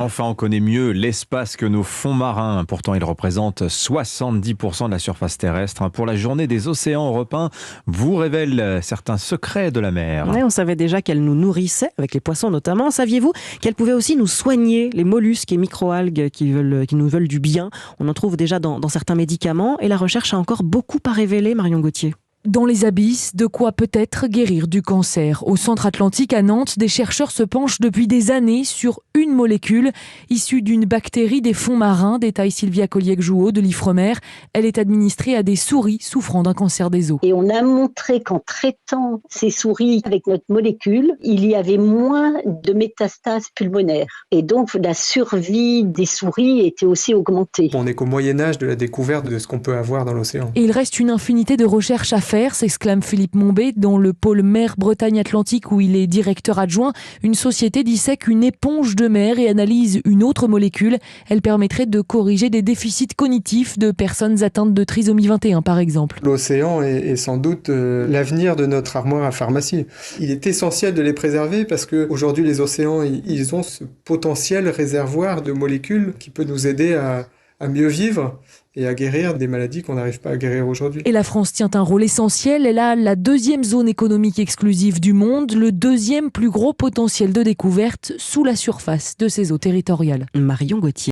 Enfin, on connaît mieux l'espace que nos fonds marins. Pourtant, ils représentent 70% de la surface terrestre. Pour la journée des océans européens, vous révèle certains secrets de la mer. Ouais, on savait déjà qu'elle nous nourrissait, avec les poissons notamment. Saviez-vous qu'elle pouvait aussi nous soigner, les mollusques et microalgues qui nous veulent du bien? On en trouve déjà dans certains médicaments et la recherche a encore beaucoup à révéler, Marion Gauthier. Dans les abysses, de quoi peut-être guérir du cancer. Au Centre Atlantique à Nantes, des chercheurs se penchent depuis des années sur une molécule issue d'une bactérie des fonds marins, détaille Sylvia Colliec-Jouot de l'Ifremer. Elle est administrée à des souris souffrant d'un cancer des os. Et on a montré qu'en traitant ces souris avec notre molécule, il y avait moins de métastases pulmonaires. Et donc la survie des souris était aussi augmentée. On n'est qu'au Moyen-Âge de la découverte de ce qu'on peut avoir dans l'océan. Et il reste une infinité de recherches à faire, s'exclame Philippe Mombé, dans le pôle mer Bretagne-Atlantique où il est directeur adjoint. Une société dissèque une éponge de mer et analyse une autre molécule. Elle permettrait de corriger des déficits cognitifs de personnes atteintes de trisomie 21 par exemple. L'océan est sans doute l'avenir de notre armoire à pharmacie. Il est essentiel de les préserver parce qu'aujourd'hui les océans ils ont ce potentiel réservoir de molécules qui peut nous aider à mieux vivre et à guérir des maladies qu'on n'arrive pas à guérir aujourd'hui. Et la France tient un rôle essentiel. Elle a la deuxième zone économique exclusive du monde, le deuxième plus gros potentiel de découverte sous la surface de ses eaux territoriales. Marion Gauthier.